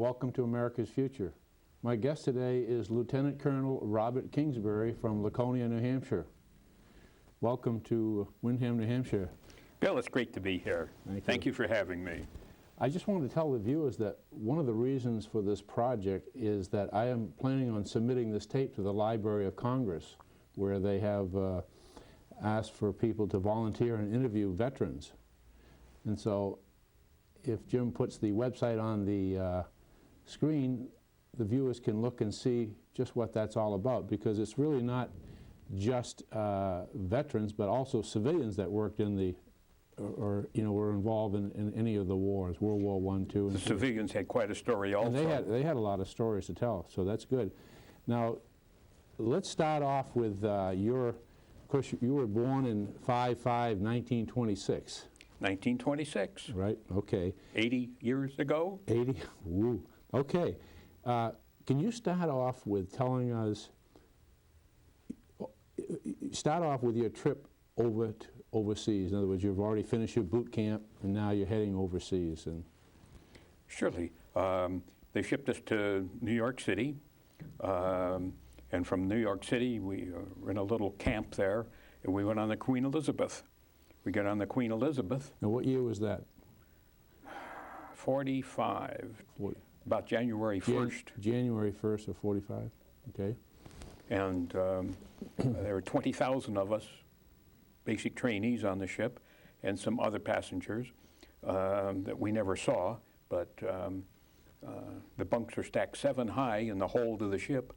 welcome to America's Future. My guest today is Lieutenant Colonel Robert Kingsbury from Laconia, New Hampshire. Welcome to Windham, New Hampshire. Bill, it's great to be here. Thank you for having me. I just wanted to tell the viewers that one of the reasons for this project is that I am planning on submitting this tape to the Library of Congress, where they have asked for people to volunteer and interview veterans. And so if Jim puts the website on the screen, the viewers can look and see just what that's all about, because it's really not just veterans, but also civilians that worked in the, or were involved in any of the wars, World War I, II. And the civilians had quite a story also. And they had a lot of stories to tell, so that's good. Now, let's start off with of course, you were born in 5/5/1926. 1926. Right, okay. 80 years ago? 80, woo. Okay. Can you start off with telling us, start off with your trip overseas? In other words, you've already finished your boot camp and now you're heading overseas. And surely. They shipped us to New York City, and from New York City we were in a little camp there, and we went on the Queen Elizabeth. We got on the Queen Elizabeth. Now what year was that? 45. About January 1st. January 1st of 45, okay. And there were 20,000 of us, basic trainees on the ship, and some other passengers that we never saw, but the bunks are stacked 7 high in the hold of the ship.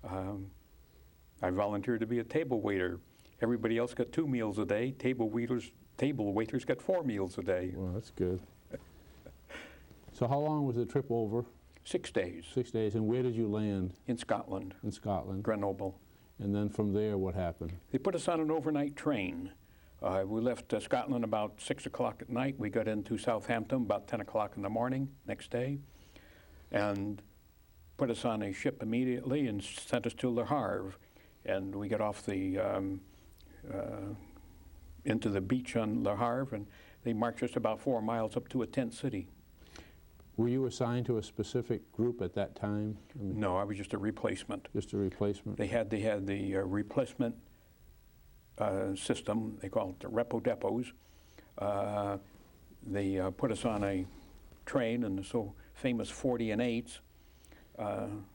I volunteered to be a table waiter. Everybody else got 2 meals a day. Table waiters got 4 meals a day. Well, that's good. So how long was the trip over? 6 days. 6 days, and where did you land? In Scotland. In Scotland. Grenoble. And then from there, what happened? They put us on an overnight train. We left Scotland about 6 o'clock at night. We got into Southampton about 10 o'clock in the morning next day, and put us on a ship immediately and sent us to Le Havre. And we got off the into the beach on Le Havre, and they marched us about 4 miles up to a tent city. Were you assigned to a specific group at that time? No, I was just a replacement. Just a replacement? They had the replacement system. They call it the repo depots. They put us on a train and the so famous 40 and 8s, and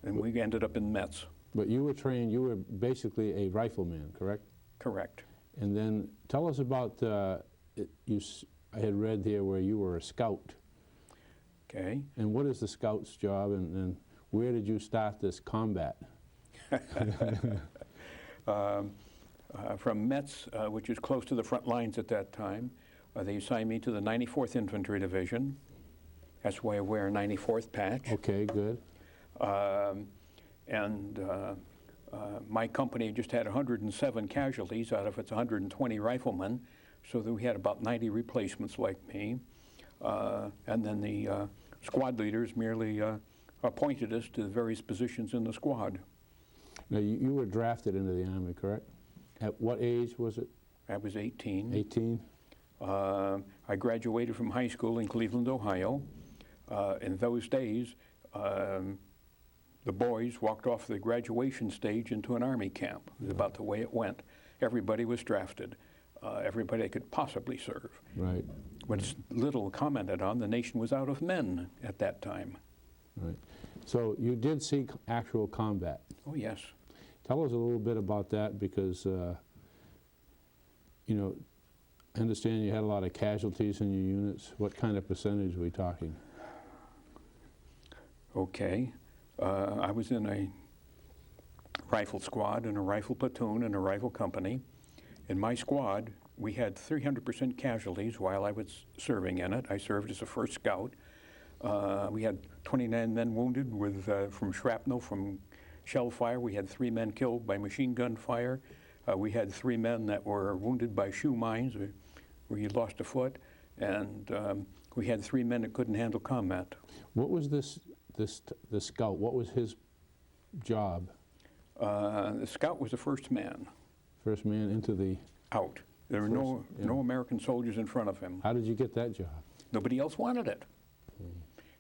we ended up in Metz. But you were trained, you were basically a rifleman, correct? Correct. And then tell us about, I had read here where you were a scout. Okay. And what is the scout's job, and where did you start this combat? From Metz, which is close to the front lines at that time, they assigned me to the 94th Infantry Division. That's why I wear a 94th patch. Okay, good. My company just had 107 casualties out of its 120 riflemen, so that we had about 90 replacements like me. And then the squad leaders merely appointed us to the various positions in the squad. Now, you were drafted into the Army, correct? At what age was it? I was 18. 18? I graduated from high school in Cleveland, Ohio. In those days, the boys walked off the graduation stage into an Army camp. It was about the way it went. Everybody was drafted. Everybody could possibly serve. Right. What's little commented on, the nation was out of men at that time. Right. So you did see actual combat? Oh, yes. Tell us a little bit about that, because, I understand you had a lot of casualties in your units. What kind of percentage are we talking? Okay. I was in a rifle squad and a rifle platoon and a rifle company. In my squad, we had 300% casualties while I was serving in it. I served as a first scout. We had 29 men wounded from shrapnel, from shell fire. We had 3 men killed by machine gun fire. We had 3 men that were wounded by shoe mines, where you lost a foot. And we had 3 men that couldn't handle combat. What was the scout? What was his job? The scout was the first man. First man into the... Out. There were no American soldiers in front of him. How did you get that job? Nobody else wanted it.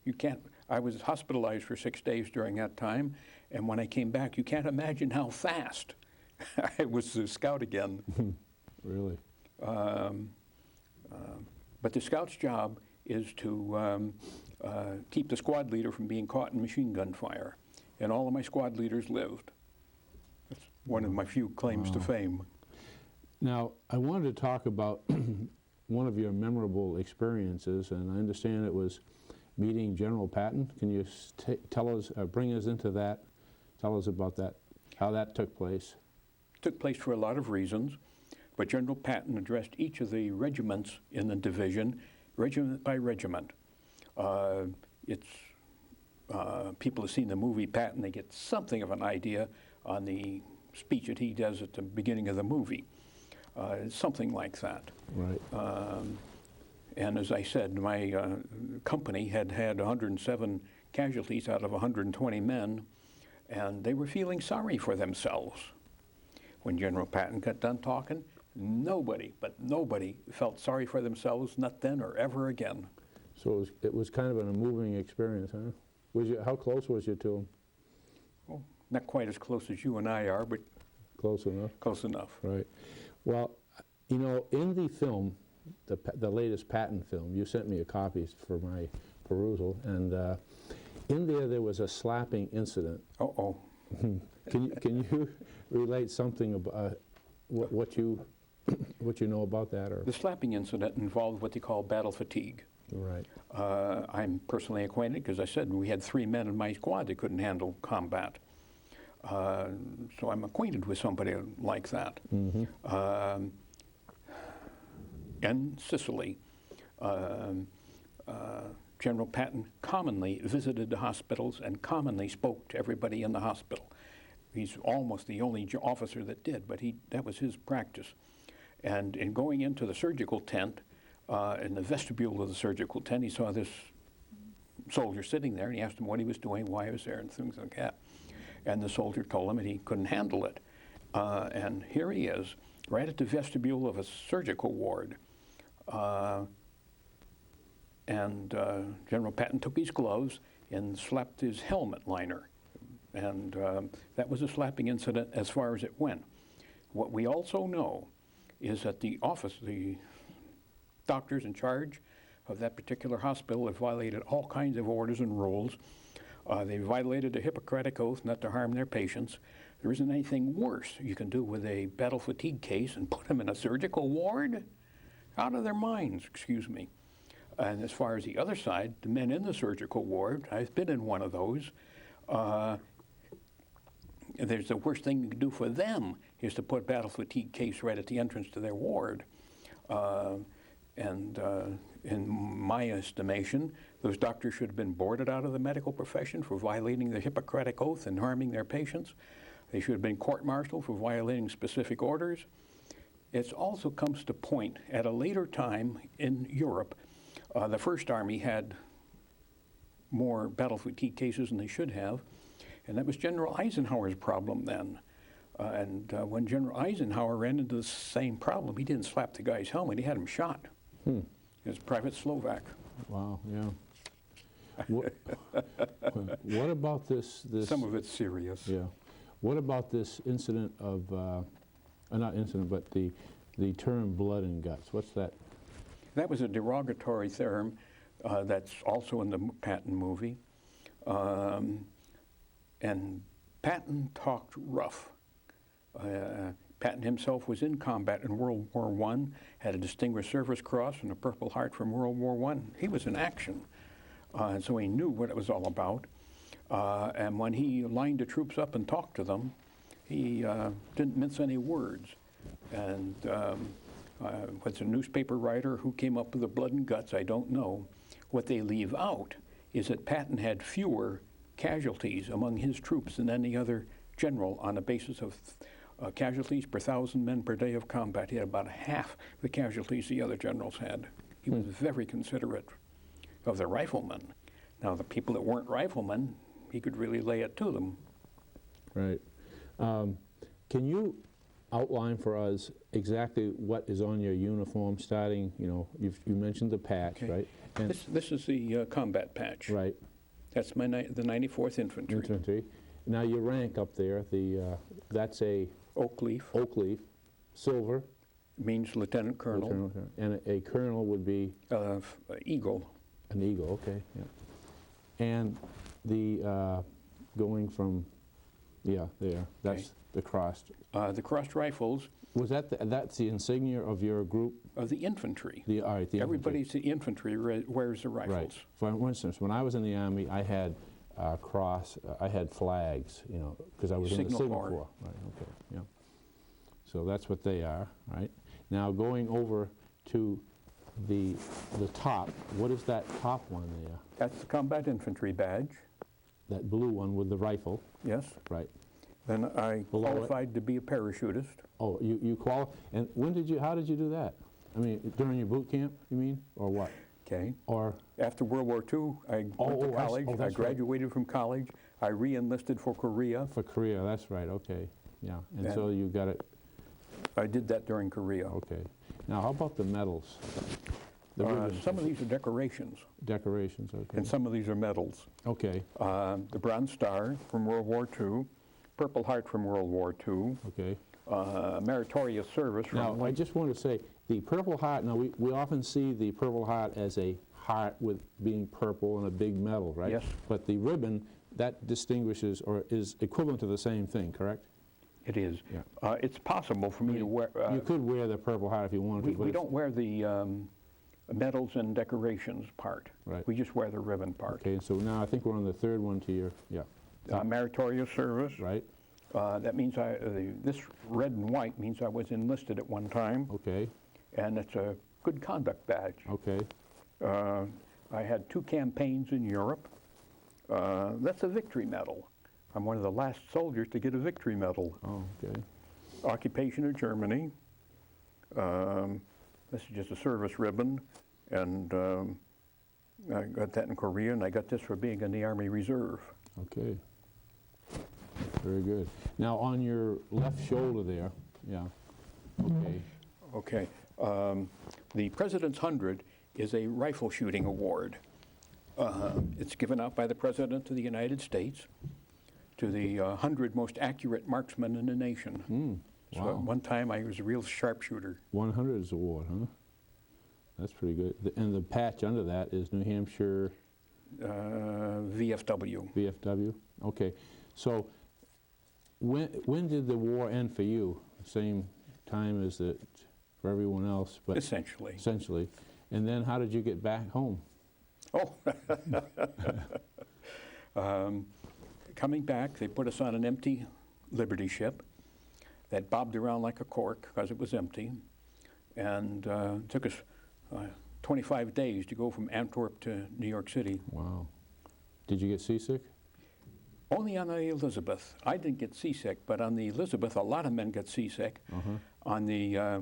You can't. I was hospitalized for 6 days during that time, and when I came back, you can't imagine how fast I was a scout again. Really? But the scout's job is to keep the squad leader from being caught in machine gun fire. And all of my squad leaders lived. That's one of my few claims to fame. Now, I wanted to talk about one of your memorable experiences, and I understand it was meeting General Patton. Can you tell us, bring us into that? Tell us about that, how that took place. It took place for a lot of reasons, but General Patton addressed each of the regiments in the division, regiment by regiment. People have seen the movie Patton, they get something of an idea on the speech that he does at the beginning of the movie. Something like that. Right. And as I said, my company had 107 casualties out of 120 men, and they were feeling sorry for themselves. When General Patton got done talking, nobody felt sorry for themselves, not then or ever again. So it was kind of a moving experience, huh? How close was you to him? Well, not quite as close as you and I are, but close enough. Close enough. Right. Well, you know, in the film, the latest Patton film, you sent me a copy for my perusal, and in there was a slapping incident. Uh-oh. Can you relate something about what you know about that? Or? The slapping incident involved what they call battle fatigue. Right. I'm personally acquainted, because I said we had 3 men in my squad that couldn't handle combat. So I'm acquainted with somebody like that. Mm-hmm. In Sicily, General Patton commonly visited the hospitals and commonly spoke to everybody in the hospital. He's almost the only officer that did, but that was his practice. And in going into the surgical tent, in the vestibule of the surgical tent, he saw this soldier sitting there, and he asked him what he was doing, why he was there, and things like that. And the soldier told him that he couldn't handle it. And here he is, right at the vestibule of a surgical ward. General Patton took his gloves and slapped his helmet liner. And that was a slapping incident as far as it went. What we also know is that the doctors in charge of that particular hospital have violated all kinds of orders and rules. They violated the Hippocratic Oath not to harm their patients. There isn't anything worse you can do with a battle fatigue case and put them in a surgical ward? Out of their minds, excuse me. And as far as the other side, the men in the surgical ward, I've been in one of those, there's the worst thing you can do for them is to put a battle fatigue case right at the entrance to their ward. In my estimation, those doctors should have been boarded out of the medical profession for violating the Hippocratic Oath and harming their patients. They should have been court-martialed for violating specific orders. It also comes to point, at a later time in Europe, the First Army had more battle fatigue cases than they should have, and that was General Eisenhower's problem then. When General Eisenhower ran into the same problem, he didn't slap the guy's helmet, he had him shot. It was Private Slovak. Wow, yeah. What about this? Some of it's serious. Yeah. What about this incident of, not incident, but the term blood and guts? What's that? That was a derogatory term that's also in the Patton movie. And Patton talked rough. Patton himself was in combat in World War I, had a Distinguished Service Cross and a Purple Heart from World War I. He was in action, and so he knew what it was all about. And when he lined the troops up and talked to them, he didn't mince any words. And what's a newspaper writer who came up with the blood and guts, I don't know. What they leave out is that Patton had fewer casualties among his troops than any other general on the basis of casualties per 1,000 men per day of combat. He had about half the casualties the other generals had. He was very considerate of the riflemen. Now, the people that weren't riflemen, he could really lay it to them. Right. Can you outline for us exactly what is on your uniform starting, you know, you mentioned the patch, Okay. right? And this is the combat patch. Right. That's the 94th Infantry. Infantry. Now your rank up there, that's a Oak leaf oak leaf, silver, means lieutenant colonel. and a colonel would be Eagle. an eagle. Okay, yeah. And the going from, yeah, there. That's Okay. the crossed. The crossed rifles Was that that's the insignia of your group? of the infantry. The all right, the infantry. Everybody's the infantry wears the rifles. Right. For instance, when I was in the Army, I had I had flags, you know, because I was in the Signal Signal Corps. Corps. Right, okay, yeah. So that's what they are, right? Now going over to the top, what is that top one there? That's the combat infantry badge. That blue one with the rifle, Yes. right? Then I Below it. qualified to be a parachutist. Oh, you qualify, and how did you do that? I mean, during your boot camp, you mean, or what? Okay. Or, After World War II, I went to college. I that's right. graduated from college. I re-enlisted for Korea. for Korea, that's right, okay, yeah. And Yeah. so you got it, I did that during Korea. okay. Now, how about the medals? The ribbons, Some of these are decorations, decorations, okay. and some of these are medals. Okay, The Bronze Star from World War II, Purple Heart from World War II, okay. Meritorious Service from... Now, I just want to say, the Purple Heart, now we often see the Purple Heart as a heart with being purple and a big medal, right? Yes. But the ribbon, that distinguishes or is equivalent to the same thing, correct? It is. Yeah. It's possible for me to wear... You could wear the Purple Heart if you wanted to. but we it's- don't wear the medals and decorations part. Right. We just wear the ribbon part. Okay, so now I think we're on the third one to your, yeah, Meritorious Service. right? That means this red and white means I was enlisted at one time, Okay, and it's a good conduct badge. okay, I had 2 campaigns in Europe. That's a victory medal. I'm one of the last soldiers to get a victory medal. oh, okay, Occupation of Germany. This is just a service ribbon, and I got that in Korea, and I got this for being in the Army Reserve. okay. Very good. Now, on your left shoulder there, yeah, okay, Okay. The President's 100 is a rifle shooting award. It's given out by the President of the United States to the 100 most accurate marksmen in the nation. So wow. at one time I was a real sharpshooter. 100 is award, huh? That's pretty good. And the patch under that is New Hampshire VFW. VFW? Okay, so when did the war end for you? Same time as it for everyone else, but Essentially. essentially. And then how did you get back home? Oh. Coming back, they put us on an empty Liberty ship that bobbed around like a cork because it was empty. And it took us 25 days to go from Antwerp to New York City. Wow. Did you get seasick? Only on the Elizabeth. I didn't get seasick, but on the Elizabeth, a lot of men got seasick. On the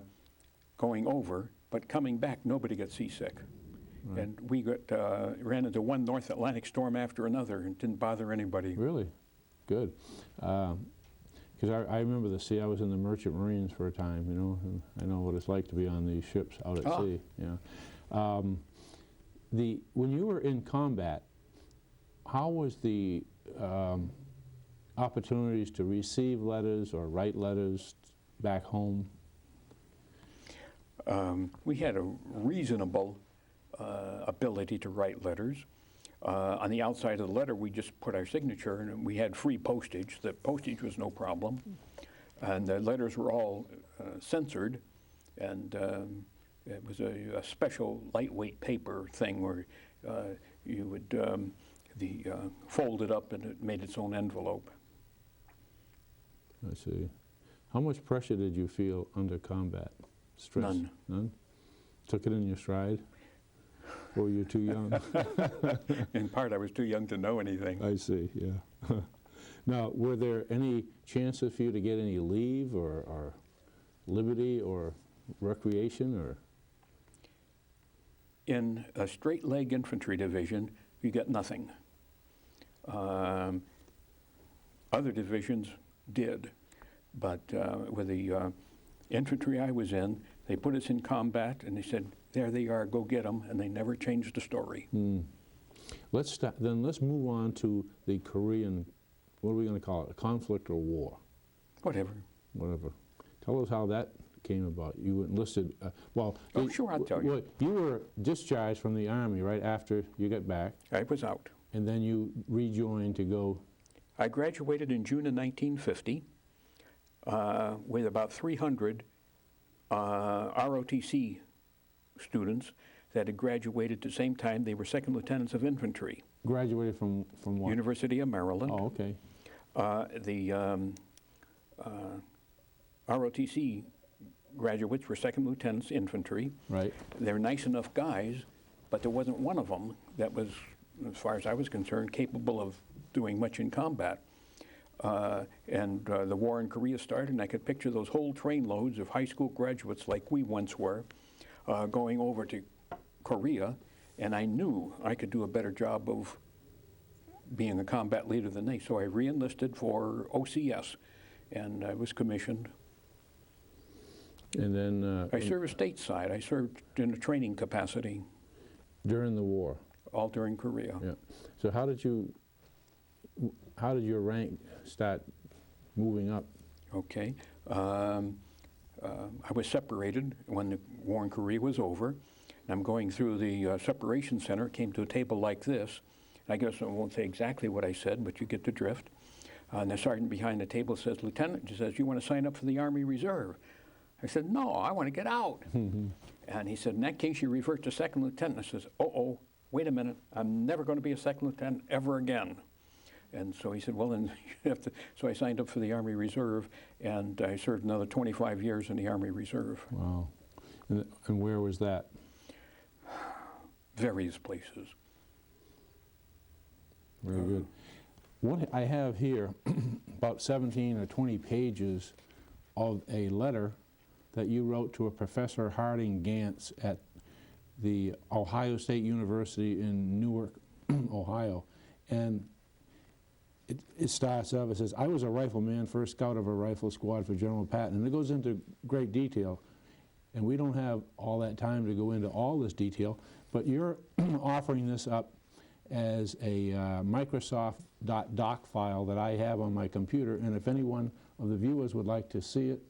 going over, but coming back, nobody got seasick. Right. And we ran into one North Atlantic storm after another and didn't bother anybody. Really? Good. Because I remember the sea. I was in the Merchant Marines for a time, you know, and I know what it's like to be on these ships out at sea. Yeah. When you were in combat, how was the opportunities to receive letters or write letters back home? We had a reasonable ability to write letters. On the outside of the letter, we just put our signature, and we had free postage. The postage was no problem. And the letters were all censored, and it was a special lightweight paper thing where you would fold it up and it made its own envelope. I see. How much pressure did you feel under combat? Stress? None. None? Took it in your stride? Or were you too young? In part, I was too young to know anything. I see, yeah. Now, were there any chances for you to get any leave or liberty or recreation or? In a straight leg infantry division, you get nothing. Other divisions did, but with the infantry I was in, they put us in combat and they said, there they are, go get them, and they never changed the story. Then let's move on to the Korean, what are we going to call it, a conflict or war? Whatever. Whatever. Tell us how that came about. You enlisted, Oh, sure, I'll tell you. Well, you were discharged from the Army right after you got back, I was out. and then you rejoined to go. I graduated in June of 1950 with about 300 ROTC students that had graduated at the same time. They were second lieutenants of infantry. Graduated from what? University of Maryland. Oh, okay. The ROTC graduates were second lieutenants infantry. Right. They're nice enough guys, but there wasn't one of them that was, as far as I was concerned, capable of doing much in combat. The war in Korea started, and I could picture those whole train loads of high school graduates like we once were going over to Korea, and I knew I could do a better job of being a combat leader than they. So I re-enlisted for OCS, and I was commissioned. And then I served stateside. I served in a training capacity. During the war. All during Korea. Yeah. So how did your rank start moving up? Okay. I was separated when the war in Korea was over. And I'm going through the separation center, came to a table like this. I guess I won't say exactly what I said, but you get the drift. And the sergeant behind the table says, "Lieutenant," he says, "you want to sign up for the Army Reserve?" I said, "No, I want to get out." And he said, "In that case, you revert to second lieutenant." I says, "Oh, wait a minute. I'm never going to be a second lieutenant ever again." And so he said, "Well, then you have to." So I signed up for the Army Reserve, and I served another 25 years in the Army Reserve. Wow. And where was that? Various places. Very good. What I have here, about 17 or 20 pages of a letter that you wrote to a Professor Harding Gantz at the Ohio State University in Newark, Ohio. And it starts off, it says, "I was a rifleman, first scout of a rifle squad for General Patton." And it goes into great detail. And we don't have all that time to go into all this detail, but you're offering this up as a Microsoft.doc file that I have on my computer, and if anyone of the viewers would like to see it,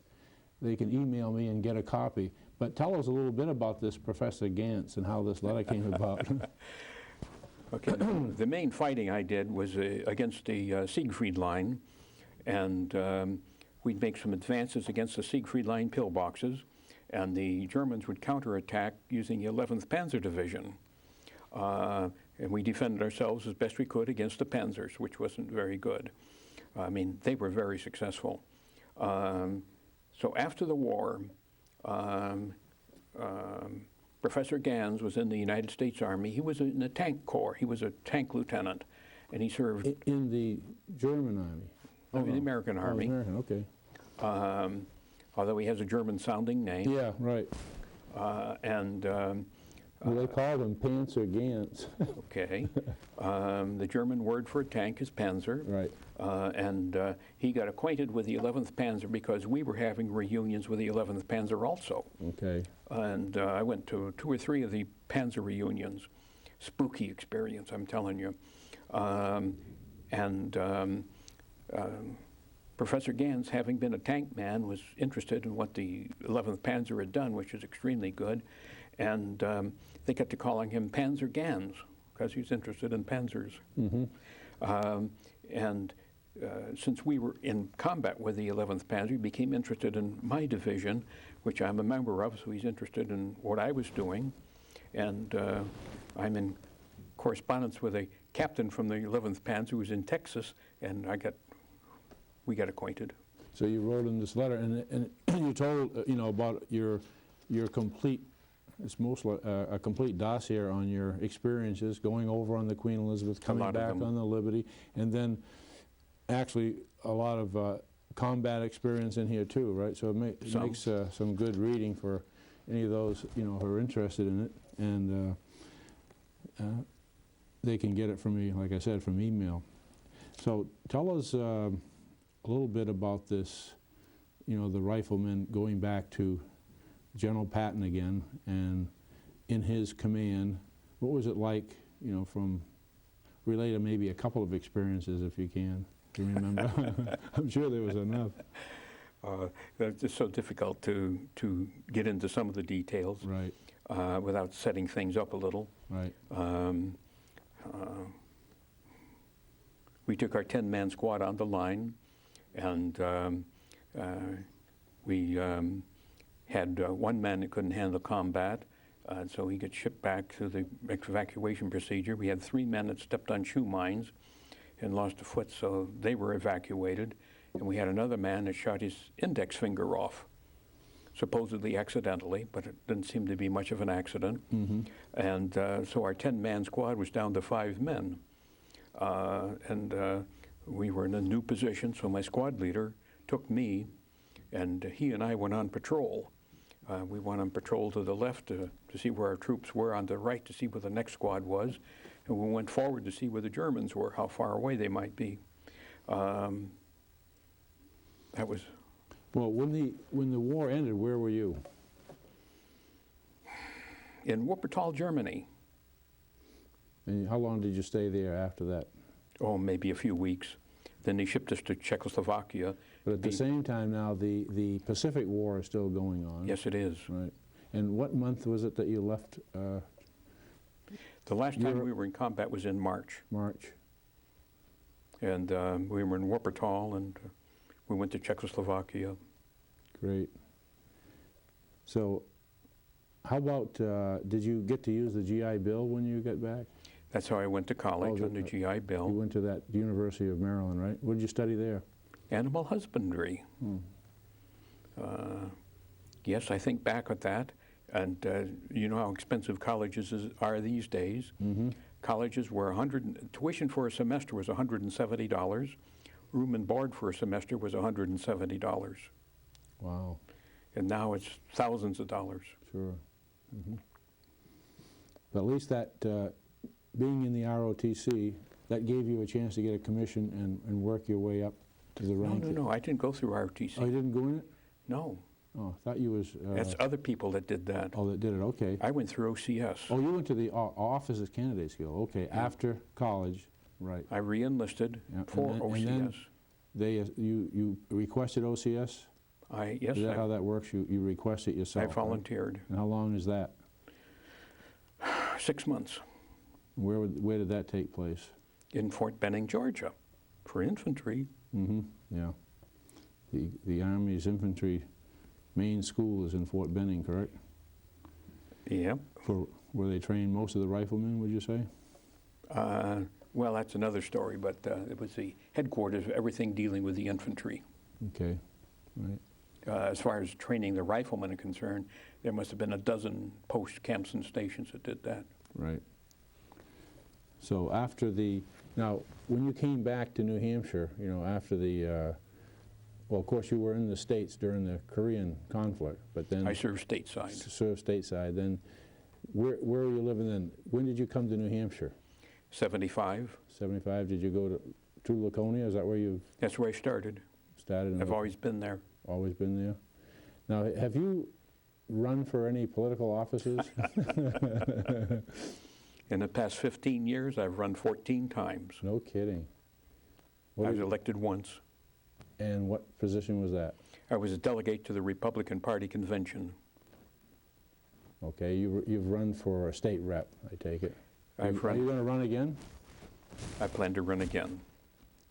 they can email me and get a copy. But tell us a little bit about this Professor Gantz and how this letter came about. Okay, the main fighting I did was against the Siegfried Line, and we'd make some advances against the Siegfried Line pillboxes, and the Germans would counterattack using the 11th Panzer Division. And we defended ourselves as best we could against the Panzers, which wasn't very good. I mean, they were very successful. So after the war, Professor Gans was in the United States Army. He was in the tank corps. He was a tank lieutenant, and he served in the German Army? Oh, in the American Army. American, okay. Although he has a German-sounding name. Yeah, right. Well, they called him Panzer Gantz. Okay. The German word for a tank is Panzer. Right. And he got acquainted with the 11th Panzer because we were having reunions with the 11th Panzer also. Okay. And I went to 2 or 3 of the Panzer reunions. Spooky experience, I'm telling you. Professor Gans, having been a tank man, was interested in what the 11th Panzer had done, which is extremely good. And they kept to calling him Panzer Gans because he was interested in panzers. Mm-hmm. Since we were in combat with the 11th Panzer, he became interested in my division, which I'm a member of, so he's interested in what I was doing. And I'm in correspondence with a captain from the 11th Panzer who was in Texas, and we got acquainted. So you wrote him this letter, and you told about your complete. It's mostly a complete dossier on your experiences going over on the Queen Elizabeth, coming back on the Liberty, and then actually a lot of combat experience in here too, right? So it makes some good reading for any of those who are interested in it, and they can get it from me, like I said, from email. So tell us a little bit about this, the riflemen going back to General Patton again, and in his command, what was it like, from relate maybe a couple of experiences if you can. Do you remember? I'm sure there was enough. It's just so difficult to get into some of the details, Right. Without setting things up a little. Right. We took our 10-man squad on the line, and we had one man that couldn't handle combat, so he got shipped back to the evacuation procedure. We had 3 men that stepped on shoe mines and lost a foot, so they were evacuated. And we had another man that shot his index finger off, supposedly accidentally, but it didn't seem to be much of an accident. Mm-hmm. And so our 10-man squad was down to 5 men. We were in a new position, so my squad leader took me, and he and I went on patrol. We went on patrol to the left to see where our troops were, on the right to see where the next squad was, and we went forward to see where the Germans were, how far away they might be. That was... Well, when the war ended, where were you? In Wuppertal, Germany. And how long did you stay there after that? Oh, maybe a few weeks. Then they shipped us to Czechoslovakia. But at the same time now, the Pacific War is still going on. Yes, it is. Right. And what month was it that you left? The last time we were in combat was in March. March. And we were in Wuppertal, and we went to Czechoslovakia. Great. So how about, did you get to use the GI Bill when you got back? That's how I went to college, on the GI Bill. You went to that University of Maryland, right? What did you study there? Animal husbandry. Yes, I think back at that, and you know how expensive colleges are these days. Mm-hmm. Colleges were tuition for a semester was $170. Room and board for a semester was $170. Wow. And now it's thousands of dollars. Sure. Mm-hmm. But at least that, being in the ROTC, that gave you a chance to get a commission and work your way up to the rank. No, I didn't go through ROTC. Oh, you didn't go in it? No. Oh, I thought you was... That's other people that did that. Oh, that did it, okay. I went through OCS. Oh, you went to the Office of Candidate Skill, okay, Yeah. After college, right. I re-enlisted for OCS. And then you requested OCS? Yes. Is that how that works? You request it yourself? I volunteered. Right? And how long is that? 6 months. Where did that take place? In Fort Benning, Georgia, for infantry. Mm-hmm, yeah. The Army's infantry main school is in Fort Benning, correct? Yep. Where they train most of the riflemen, would you say? Well, that's another story, but it was the headquarters of everything dealing with the infantry. Okay, right. As far as training the riflemen are concerned, there must have been a dozen post camps and stations that did that. Right. So now, when you came back to New Hampshire, you know, after well, of course, you were in the States during the Korean conflict, but then... I served stateside. Served stateside. Then, where were you living then? When did you come to New Hampshire? 75. 75. Did you go to Laconia? Is that where you... That's where I started. I've always been there. Always been there. Now, have you run for any political offices? In the past 15 years, I've run 14 times. No kidding. I was elected once. And what position was that? I was a delegate to the Republican Party convention. Okay, you've run for a state rep, I take it. Are you going to run again? I plan to run again.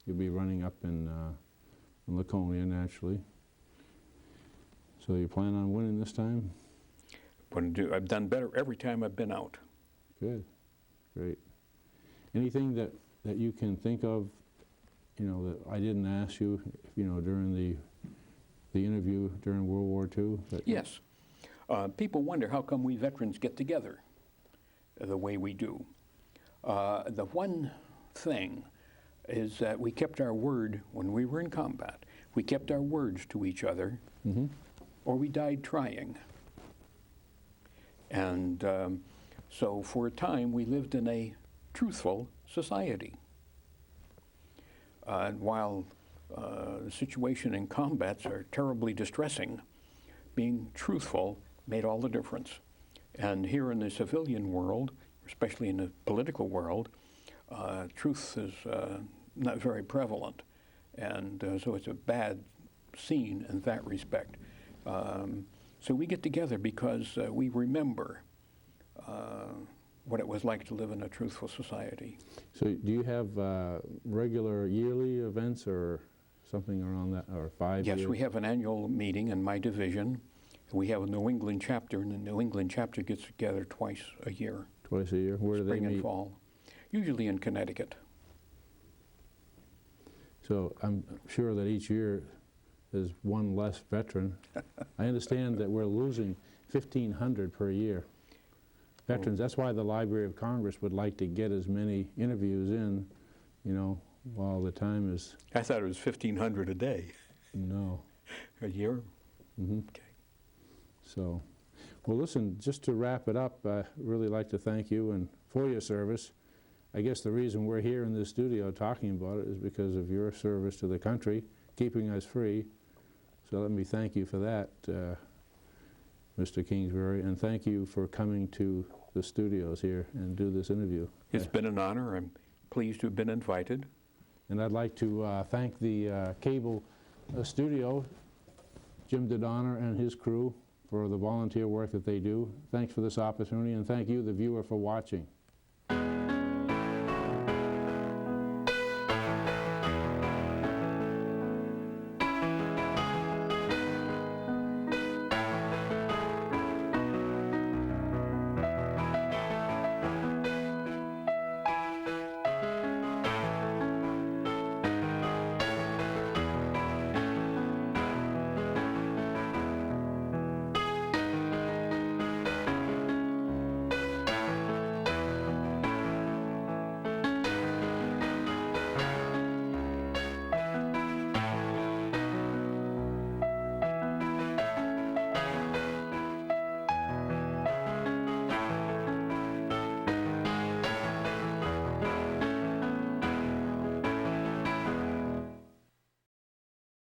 You'll be running up in Laconia, naturally. So you plan on winning this time? I've done better every time I've been out. Good, great. Anything that you can think of, you know, that I didn't ask you, you know, during the interview during World War II? Yes. People wonder how come we veterans get together the way we do. The one thing is that we kept our word when we were in combat. We kept our words to each other, or we died trying. And so for a time, we lived in a truthful society. And while the situation in combats are terribly distressing, being truthful made all the difference. And here in the civilian world, especially in the political world, truth is not very prevalent, and so it's a bad scene in that respect. So we get together because we remember what it was like to live in a truthful society. So do you have regular yearly events or something around that, or 5 years? Yes, we have an annual meeting in my division. We have a New England chapter, and the New England chapter gets together twice a year. Twice a year? Where do they Spring meet? and fall. Usually in Connecticut. So I'm sure that each year there's one less veteran. I understand that we're losing 1,500 per year. Veterans, that's why the Library of Congress would like to get as many interviews in, you know, while the time is... I thought it was 1,500 a day. No. A year? Mm-hmm. Okay. So, well, listen, just to wrap it up, I'd really like to thank you and for your service. I guess the reason we're here in this studio talking about it is because of your service to the country, keeping us free. So let me thank you for that, Mr. Kingsbury, and thank you for coming to the studios here and do this interview. It's been an honor. I'm pleased to have been invited. And I'd like to thank the cable studio, Jim DeDonner and his crew, for the volunteer work that they do. Thanks for this opportunity, and thank you, the viewer, for watching.